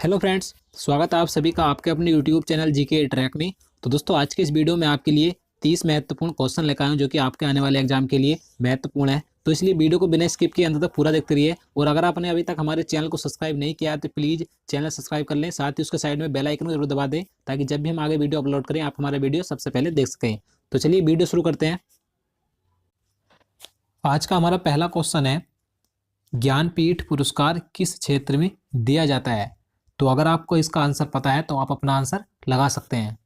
Hello friends, स्वागत है आप सभी का आपके अपने यूट्यूब चैनल जीके ट्रैक में। तो दोस्तों, आज के इस वीडियो में आपके लिए 30 महत्वपूर्ण क्वेश्चन लेकर आया हूं जो कि आपके आने वाले एग्जाम के लिए महत्वपूर्ण है। तो इसलिए वीडियो को बिना स्किप किए अंत तक पूरा देखते रहिए। और अगर आपने अभी तक हमारे चैनल को सब्सक्राइब नहीं किया है तो प्लीज़ चैनल सब्सक्राइब कर लें, साथ ही उसके साइड में बेल आइकन को जरूर दबा दें ताकि जब भी हम आगे वीडियो अपलोड करें आप हमारे वीडियो सबसे पहले देख सकें। तो चलिए वीडियो शुरू करते हैं। आज का हमारा पहला क्वेश्चन है, ज्ञानपीठ पुरस्कार किस क्षेत्र में दिया जाता है? तो अगर आपको इसका आंसर पता है तो आप अपना आंसर लगा सकते हैं।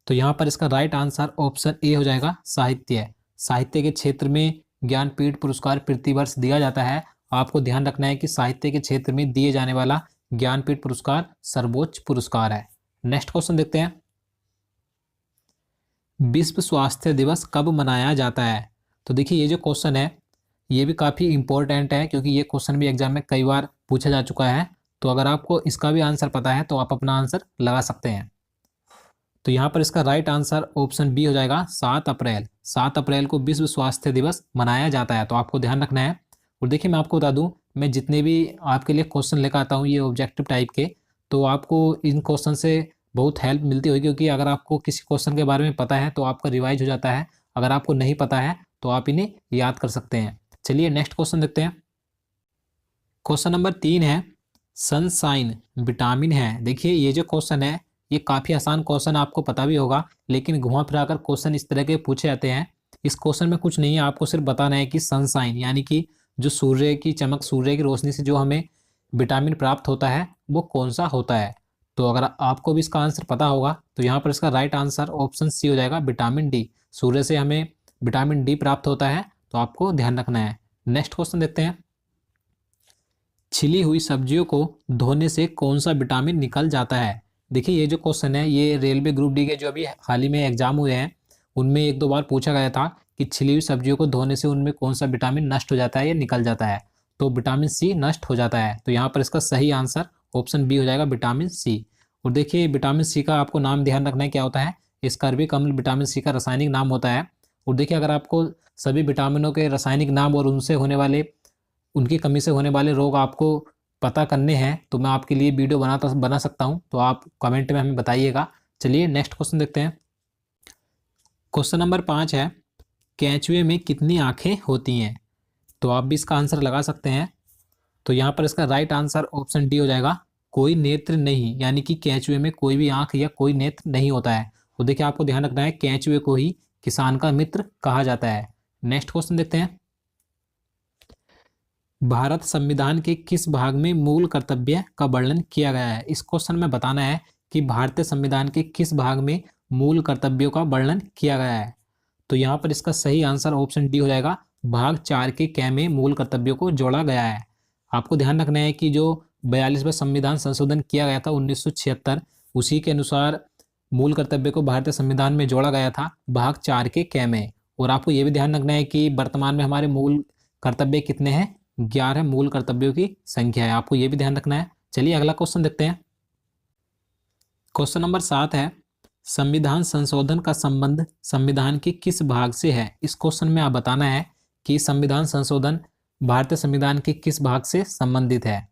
तो यहाँ पर इसका राइट आंसर ऑप्शन ए हो जाएगा, साहित्य। साहित्य के क्षेत्र में ज्ञानपीठ पुरस्कार प्रतिवर्ष दिया जाता है। आपको ध्यान रखना है कि साहित्य के क्षेत्र में दिए जाने वाला ज्ञानपीठ पुरस्कार सर्वोच्च पुरस्कार है। नेक्स्ट क्वेश्चन देखते हैं, विश्व स्वास्थ्य दिवस कब मनाया जाता है? तो देखिए, ये जो क्वेश्चन है ये भी काफ़ी इंपॉर्टेंट है क्योंकि ये क्वेश्चन भी एग्जाम में कई बार पूछा जा चुका है। तो अगर आपको इसका भी आंसर पता है तो आप अपना आंसर लगा सकते हैं। तो यहाँ पर इसका राइट आंसर ऑप्शन बी हो जाएगा, 7 अप्रैल। 7 अप्रैल को विश्व स्वास्थ्य दिवस मनाया जाता है, तो आपको ध्यान रखना है। और देखिए, मैं आपको बता दूं, मैं जितने भी आपके लिए क्वेश्चन लेकर आता हूँ ये ऑब्जेक्टिव टाइप के, तो आपको इन क्वेश्चन से बहुत हेल्प मिलती होगी क्योंकि अगर आपको किसी क्वेश्चन के बारे में पता है तो आपका रिवाइज हो जाता है। अगर आपको नहीं पता है तो आप इन्हें याद कर सकते हैं। चलिए नेक्स्ट क्वेश्चन देखते हैं। क्वेश्चन नंबर 3 है, सनशाइन विटामिन है। देखिए, ये जो क्वेश्चन है ये काफ़ी आसान क्वेश्चन, आपको पता भी होगा, लेकिन घुमा फिराकर क्वेश्चन इस तरह के पूछे जाते हैं। इस क्वेश्चन में कुछ नहीं है, आपको सिर्फ बताना है कि सनशाइन यानी कि जो सूर्य की चमक, सूर्य की रोशनी से जो हमें विटामिन प्राप्त होता है वो कौन सा होता है। तो अगर आपको भी इसका आंसर पता होगा तो यहाँ पर इसका राइट आंसर ऑप्शन सी हो जाएगा, विटामिन डी। सूर्य से हमें विटामिन डी प्राप्त होता है, तो आपको ध्यान रखना है। नेक्स्ट क्वेश्चन देखते हैं, छिली हुई सब्जियों को धोने से कौन सा विटामिन निकल जाता है? देखिए, ये जो क्वेश्चन है ये रेलवे ग्रुप डी के जो अभी हाल ही में एग्जाम हुए हैं उनमें एक दो बार पूछा गया था कि छिली हुई सब्जियों को धोने से उनमें कौन सा विटामिन नष्ट हो जाता है या निकल जाता है। तो विटामिन सी नष्ट हो जाता है, तो यहाँ पर इसका सही आंसर ऑप्शन बी हो जाएगा, विटामिन सी। और देखिए, विटामिन सी का आपको नाम ध्यान रखना है क्या होता है, स्कर्विक अम्ल विटामिन सी का रासायनिक नाम होता है। और देखिए, अगर आपको सभी विटामिनों के रासायनिक नाम और उनसे होने वाले, उनकी कमी से होने वाले रोग आपको पता करने हैं तो मैं आपके लिए वीडियो बना सकता हूं, तो आप कमेंट में हमें बताइएगा। चलिए नेक्स्ट क्वेश्चन देखते हैं। क्वेश्चन नंबर 5 है, केंचुए में कितनी आंखें होती हैं? तो आप भी इसका आंसर लगा सकते हैं। तो यहाँ पर इसका राइट आंसर ऑप्शन डी हो जाएगा, कोई नेत्र नहीं, यानी कि केंचुए में कोई भी आंख या कोई नेत्र नहीं होता है। तो देखिए, आपको ध्यान रखना है, केंचुए को ही किसान का मित्र कहा जाता है। नेक्स्ट क्वेश्चन देखते हैं, भारत संविधान के किस भाग में मूल कर्तव्य का वर्णन किया गया है? इस क्वेश्चन में बताना है कि भारतीय संविधान के किस भाग में मूल कर्तव्यों का वर्णन किया गया है। तो यहाँ पर इसका सही आंसर ऑप्शन डी हो जाएगा, भाग 4 के कै में मूल कर्तव्यों को जोड़ा गया है। आपको ध्यान रखना है कि जो 42वां संविधान संशोधन किया गया था 1976, उसी के अनुसार मूल कर्तव्य को भारतीय संविधान में जोड़ा गया था भाग 4 के कै में। और आपको ये भी ध्यान रखना है कि वर्तमान में हमारे मूल कर्तव्य कितने हैं, 11 मूल कर्तव्यों की संख्या है, आपको ये भी ध्यान रखना है। चलिए अगला क्वेश्चन देखते हैं। क्वेश्चन नंबर 7 है, संविधान संशोधन का संबंध संविधान के किस भाग से है? इस क्वेश्चन में आप बताना है कि संविधान संशोधन भारतीय संविधान के किस भाग से संबंधित है।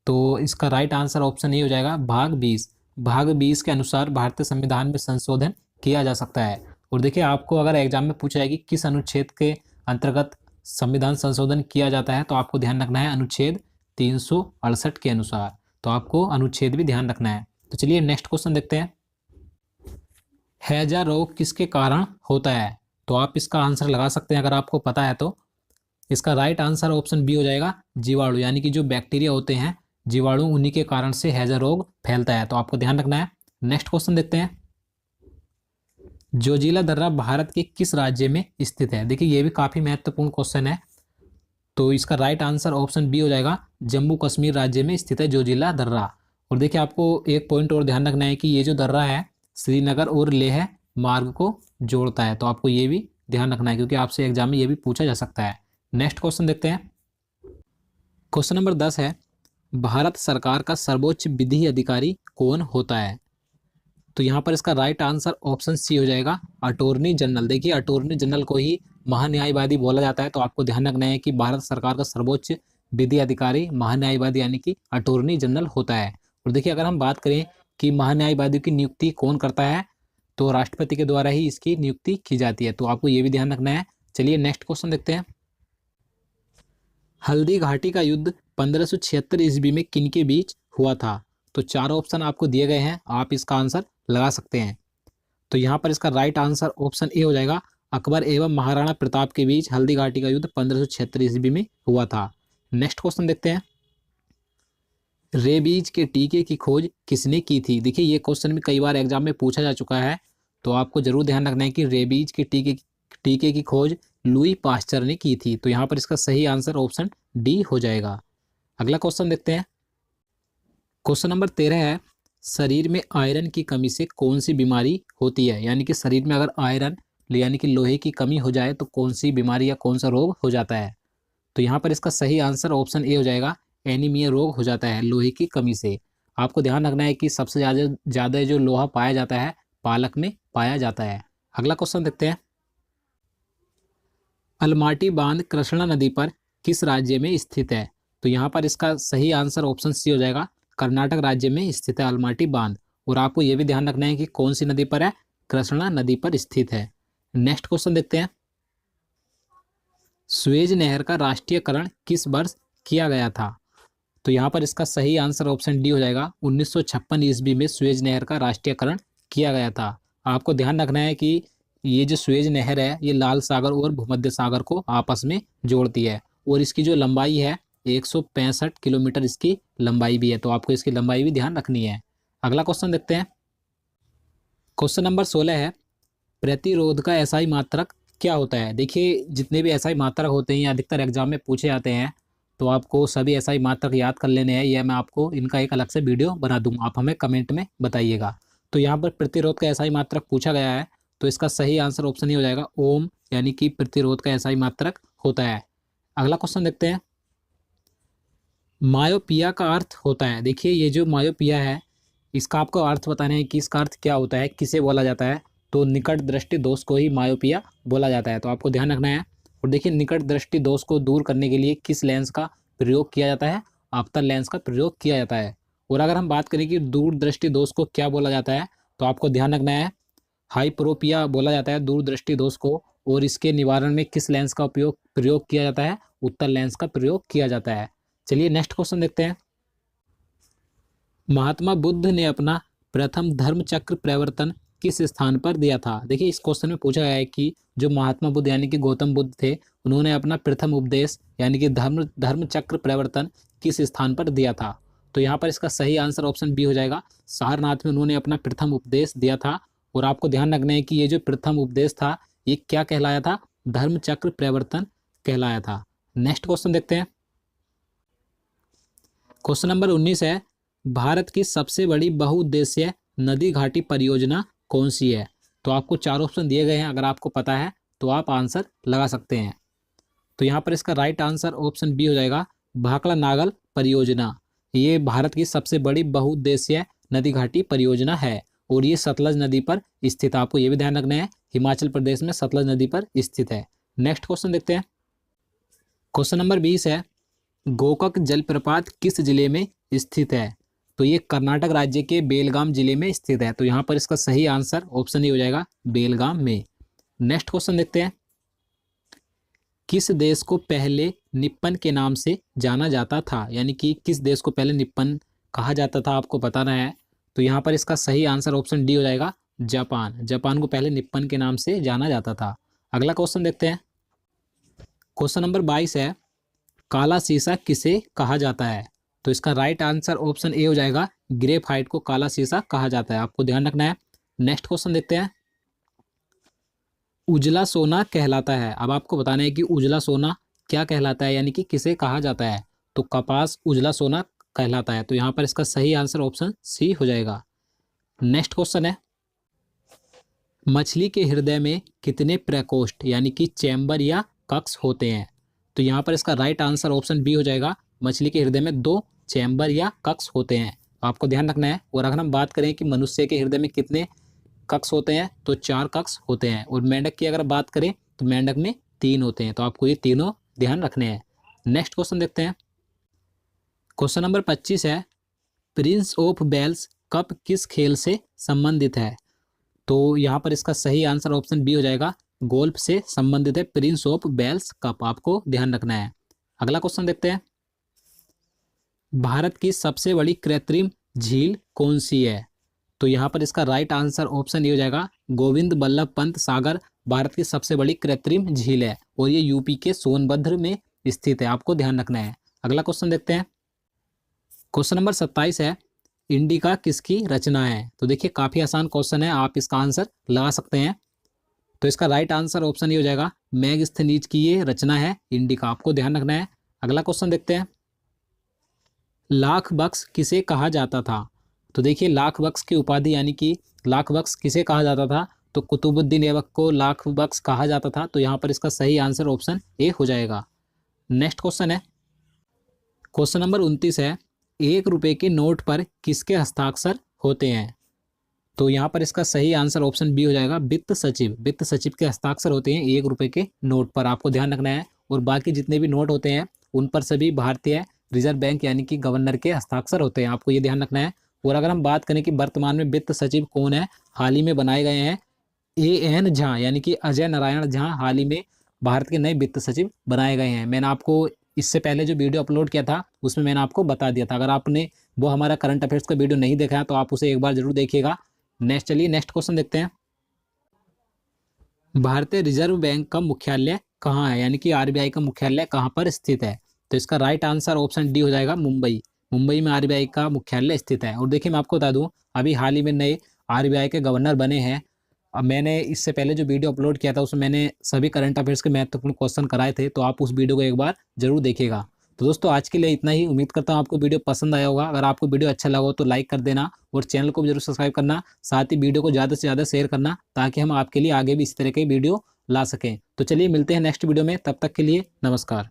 तो इसका राइट आंसर ऑप्शन ए हो जाएगा, भाग 20। भाग 20 के अनुसार भारतीय संविधान में संशोधन किया जा सकता है। और देखिए, आपको अगर एग्जाम में पूछा जाए कि किस अनुच्छेद के अंतर्गत संविधान संशोधन किया जाता है तो आपको ध्यान रखना है अनुच्छेद 368 के अनुसार। तो आपको अनुच्छेद भी ध्यान रखना है। तो चलिए नेक्स्ट क्वेश्चन देखते हैं, हैजा रोग किसके कारण होता है? तो आप इसका आंसर लगा सकते हैं अगर आपको पता है तो। इसका राइट आंसर ऑप्शन बी हो जाएगा, जीवाणु, यानी कि जो बैक्टीरिया होते हैं जीवाणु, उन्हीं के कारण से हैजा रोग फैलता है। तो आपको ध्यान रखना है। नेक्स्ट क्वेश्चन देखते हैं, जोजिला दर्रा भारत के किस राज्य में स्थित है? देखिए, ये भी काफी महत्वपूर्ण क्वेश्चन है। तो इसका राइट आंसर ऑप्शन बी हो जाएगा, जम्मू कश्मीर राज्य में स्थित है जोजिला दर्रा। और देखिए, आपको एक पॉइंट और ध्यान रखना है कि ये जो दर्रा है श्रीनगर और लेह मार्ग को जोड़ता है। तो आपको ये भी ध्यान रखना है क्योंकि आपसे एग्जाम में ये भी पूछा जा सकता है। नेक्स्ट क्वेश्चन देखते हैं। क्वेश्चन नंबर 10 है, भारत सरकार का सर्वोच्च विधि अधिकारी कौन होता है? तो यहाँ पर इसका राइट आंसर ऑप्शन सी हो जाएगा, अटॉर्नी जनरल। देखिए, अटॉर्नी जनरल को ही महान्यायवादी बोला जाता है। तो आपको ध्यान रखना है कि भारत सरकार का सर्वोच्च विधि अधिकारी महान्यायवादी यानी कि अटॉर्नी जनरल होता है। और देखिए अगर हम बात करें कि महान्यायवादी की नियुक्ति कौन करता है, तो राष्ट्रपति के द्वारा ही इसकी नियुक्ति की जाती है, तो आपको ये भी ध्यान रखना है। चलिए नेक्स्ट क्वेश्चन देखते हैं। हल्दी घाटी का युद्ध 1576 ईस्वी में किनके बीच हुआ था? तो चार ऑप्शन आपको दिए गए हैं, आप इसका आंसर लगा सकते हैं। तो यहाँ पर इसका राइट आंसर ऑप्शन ए हो जाएगा, अकबर एवं महाराणा प्रताप के बीच हल्दी घाटी का युद्ध 1576 ईस्वी में हुआ था। नेक्स्ट क्वेश्चन देखते हैं। रेबीज के टीके की खोज किसने की थी? देखिए ये क्वेश्चन भी कई बार एग्जाम में पूछा जा चुका है, तो आपको जरूर ध्यान रखना है कि रेबीज के टीके की खोज लुई पास्चर ने की थी। तो यहाँ पर इसका सही आंसर ऑप्शन डी हो जाएगा। अगला क्वेश्चन देखते हैं। क्वेश्चन नंबर 13 है, शरीर में आयरन की कमी से कौन सी बीमारी होती है? यानी कि शरीर में अगर आयरन यानी कि लोहे की कमी हो जाए तो कौन सी बीमारी या कौन सा रोग हो जाता है? तो यहाँ पर इसका सही आंसर ऑप्शन ए हो जाएगा, एनीमिया रोग हो जाता है लोहे की कमी से। आपको ध्यान रखना है कि सबसे ज़्यादा जो लोहा पाया जाता है पालक में पाया जाता है। अगला क्वेश्चन देखते हैं। अलमाटी बांध कृष्णा नदी पर किस राज्य में स्थित है? तो यहाँ पर इसका सही आंसर ऑप्शन सी हो जाएगा, कर्नाटक राज्य में स्थित है अलमाटी बांध। और आपको यह भी ध्यान रखना है कि कौन सी नदी पर है, कृष्णा नदी पर स्थित है। नेक्स्ट क्वेश्चन देखते हैं। सुएज नहर का राष्ट्रीयकरण किस वर्ष किया गया था? तो यहाँ पर इसका सही आंसर ऑप्शन डी हो जाएगा, 1956 ईस्वी में सुएज नहर का राष्ट्रीयकरण किया गया था। आपको ध्यान रखना है कि ये जो सुएज नहर है ये लाल सागर और भूमध्य सागर को आपस में जोड़ती है, और इसकी जो लंबाई है 165 किलोमीटर इसकी लंबाई भी है, तो आपको इसकी लंबाई भी ध्यान रखनी है। अगला क्वेश्चन देखते हैं। क्वेश्चन नंबर 16 है, प्रतिरोध का एसआई मात्रक क्या होता है? देखिए जितने भी एसआई मात्रक होते हैं अधिकतर एग्जाम में पूछे जाते हैं, तो आपको सभी एसआई मात्रक याद कर लेने हैं, यह मैं आपको इनका एक अलग से वीडियो बना दूंगा, आप हमें कमेंट में बताइएगा। तो यहाँ पर प्रतिरोध का एसआई मात्रक पूछा गया है, तो इसका सही आंसर ऑप्शन ही हो जाएगा ओम, यानी कि प्रतिरोध का एसआई मात्रक होता है। अगला क्वेश्चन देखते हैं। मायोपिया का अर्थ होता है, देखिए ये जो मायोपिया है इसका आपको अर्थ बताना है कि इसका अर्थ क्या होता है, किसे बोला जाता है? तो निकट दृष्टि दोष को ही मायोपिया बोला जाता है, तो आपको ध्यान रखना है। और देखिए निकट दृष्टि दोष को दूर करने के लिए किस लेंस का प्रयोग किया जाता है? अवतल लेंस का प्रयोग किया जाता है। और अगर हम बात करें कि दूर दृष्टि दोष को क्या बोला जाता है, तो आपको ध्यान रखना है हाइपरोपिया बोला जाता है दूर दृष्टि दोष को। और इसके निवारण में किस लेंस का प्रयोग किया जाता है? उत्तल लेंस का प्रयोग किया जाता है। चलिए नेक्स्ट क्वेश्चन देखते हैं। महात्मा बुद्ध ने अपना प्रथम धर्म चक्र प्रवर्तन किस स्थान पर दिया था? देखिए इस क्वेश्चन में पूछा गया है कि जो महात्मा बुद्ध यानी कि गौतम बुद्ध थे, उन्होंने अपना प्रथम उपदेश यानी कि धर्म चक्र प्रवर्तन किस स्थान पर दिया था? तो यहाँ पर इसका सही आंसर ऑप्शन बी हो जाएगा, सारनाथ में उन्होंने अपना प्रथम उपदेश दिया था। और आपको ध्यान रखना है कि ये जो प्रथम उपदेश था ये क्या कहलाया था? धर्म चक्र प्रवर्तन कहलाया था। नेक्स्ट क्वेश्चन देखते हैं। क्वेश्चन नंबर 19 है, भारत की सबसे बड़ी बहुउद्देशीय नदी घाटी परियोजना कौन सी है? तो आपको चार ऑप्शन दिए गए हैं, अगर आपको पता है तो आप आंसर लगा सकते हैं। तो यहाँ पर इसका राइट आंसर ऑप्शन बी हो जाएगा, भाखड़ा नागल परियोजना। ये भारत की सबसे बड़ी बहुउद्देशीय नदी घाटी परियोजना है और ये सतलज नदी पर स्थित है। आपको ये भी ध्यान रखना है, हिमाचल प्रदेश में सतलज नदी पर स्थित है। नेक्स्ट क्वेश्चन देखते हैं। क्वेश्चन नंबर 20 है, गोकक जलप्रपात किस जिले में स्थित है? तो ये कर्नाटक राज्य के बेलगाम जिले में स्थित है, तो यहाँ पर इसका सही आंसर ऑप्शन ही हो जाएगा, बेलगाम में। नेक्स्ट क्वेश्चन देखते हैं। किस देश को पहले निप्पन के नाम से जाना जाता था? यानी कि किस देश को पहले निप्पन कहा जाता था, आपको बताना है। तो यहाँ पर इसका सही आंसर ऑप्शन डी हो जाएगा, जापान। जापान को पहले निप्पन के नाम से जाना जाता था। अगला क्वेश्चन देखते हैं। क्वेश्चन नंबर 22 है, काला शीशा किसे कहा जाता है? तो इसका राइट आंसर ऑप्शन ए हो जाएगा, ग्रेफाइट को काला शीशा कहा जाता है, आपको ध्यान रखना है। नेक्स्ट क्वेश्चन देखते हैं। उजला सोना कहलाता है, अब आपको बताना है कि उजला सोना क्या कहलाता है, यानी कि किसे कहा जाता है? तो कपास उजला सोना कहलाता है, तो यहाँ पर इसका सही आंसर ऑप्शन सी हो जाएगा। नेक्स्ट क्वेश्चन है, मछली के हृदय में कितने प्रकोष्ठ यानी कि चैम्बर या कक्ष होते हैं? तो यहाँ पर इसका राइट आंसर ऑप्शन बी हो जाएगा, मछली के हृदय में 2 चैम्बर या कक्ष होते हैं, आपको ध्यान रखना है। और अगर हम बात करें कि मनुष्य के हृदय में कितने कक्ष होते हैं, तो 4 कक्ष होते हैं। और मेंढक की अगर बात करें तो मेंढक में 3 होते हैं, तो आपको ये तीनों ध्यान रखने हैं। नेक्स्ट क्वेश्चन देखते हैं। क्वेश्चन नंबर 25 है, प्रिंस ऑफ वेल्स कप किस खेल से संबंधित है? तो यहाँ पर इसका सही आंसर ऑप्शन बी हो जाएगा, गोल्फ से संबंधित है प्रिंस ऑफ वेल्स कप, आपको ध्यान रखना है। अगला क्वेश्चन देखते हैं, भारत की सबसे बड़ी कृत्रिम झील कौन सी है? तो यहाँ पर इसका राइट आंसर ऑप्शन ये हो जाएगा, गोविंद बल्लभ पंत सागर भारत की सबसे बड़ी कृत्रिम झील है और ये यूपी के सोनभद्र में स्थित है, आपको ध्यान रखना है। अगला क्वेश्चन देखते हैं, क्वेश्चन नंबर 27 है, इंडिका किसकी रचना है? तो देखिए काफी आसान क्वेश्चन है, आप इसका आंसर लगा सकते हैं। तो इसका राइट आंसर ऑप्शन ये हो जाएगा, मैगस्थनीज की ये रचना है इंडिका, आपको ध्यान रखना है। अगला क्वेश्चन देखते हैं, लाख बक्स किसे कहा जाता था? तो देखिए लाख बक्स की उपाधि यानी कि लाख बक्स किसे कहा जाता था? तो कुतुबुद्दीन ऐबक को लाख बक्स कहा जाता था, तो यहाँ पर इसका सही आंसर ऑप्शन ए हो जाएगा। नेक्स्ट क्वेश्चन है, क्वेश्चन नंबर 29 है, 1 रुपए के नोट पर किसके हस्ताक्षर होते हैं? तो यहाँ पर इसका सही आंसर ऑप्शन बी हो जाएगा, वित्त सचिव, वित्त सचिव के हस्ताक्षर होते हैं 1 रुपए के नोट पर, आपको ध्यान रखना है। और बाकी जितने भी नोट होते हैं उन पर सभी भारतीय रिजर्व बैंक यानी कि गवर्नर के हस्ताक्षर होते हैं, आपको ये ध्यान रखना है। और अगर हम बात करें कि वर्तमान में वित्त सचिव कौन है, हाल ही में बनाए गए हैं AN झा यानी कि अजय नारायण झा, हाल ही में भारत के नए वित्त सचिव बनाए गए हैं। मैंने आपको इससे पहले जो वीडियो अपलोड किया था उसमें मैंने आपको बता दिया था, अगर आपने वो हमारा करंट अफेयर्स का वीडियो नहीं देखा है तो आप उसे एक बार जरूर देखिएगा। चलिए नेक्स्ट क्वेश्चन देखते हैं, भारतीय रिजर्व बैंक का मुख्यालय कहाँ है, यानी कि RBI का मुख्यालय कहाँ पर स्थित है? तो इसका राइट आंसर ऑप्शन डी हो जाएगा, मुंबई, मुंबई में RBI का मुख्यालय स्थित है। और देखिए मैं आपको बता दूं, अभी हाल ही में नए RBI के गवर्नर बने हैं। अब मैंने इससे पहले जो वीडियो अपलोड किया था उसमें मैंने सभी करंट अफेयर्स के महत्वपूर्ण क्वेश्चन कराए थे, तो आप उस वीडियो को एक बार जरूर देखिएगा। तो दोस्तों आज के लिए इतना ही, उम्मीद करता हूँ आपको वीडियो पसंद आया होगा। अगर आपको वीडियो अच्छा लगा हो तो लाइक कर देना और चैनल को भी जरूर सब्सक्राइब करना, साथ ही वीडियो को ज़्यादा से ज़्यादा शेयर करना ताकि हम आपके लिए आगे भी इस तरह के वीडियो ला सकें। तो चलिए मिलते हैं नेक्स्ट वीडियो में, तब तक के लिए नमस्कार।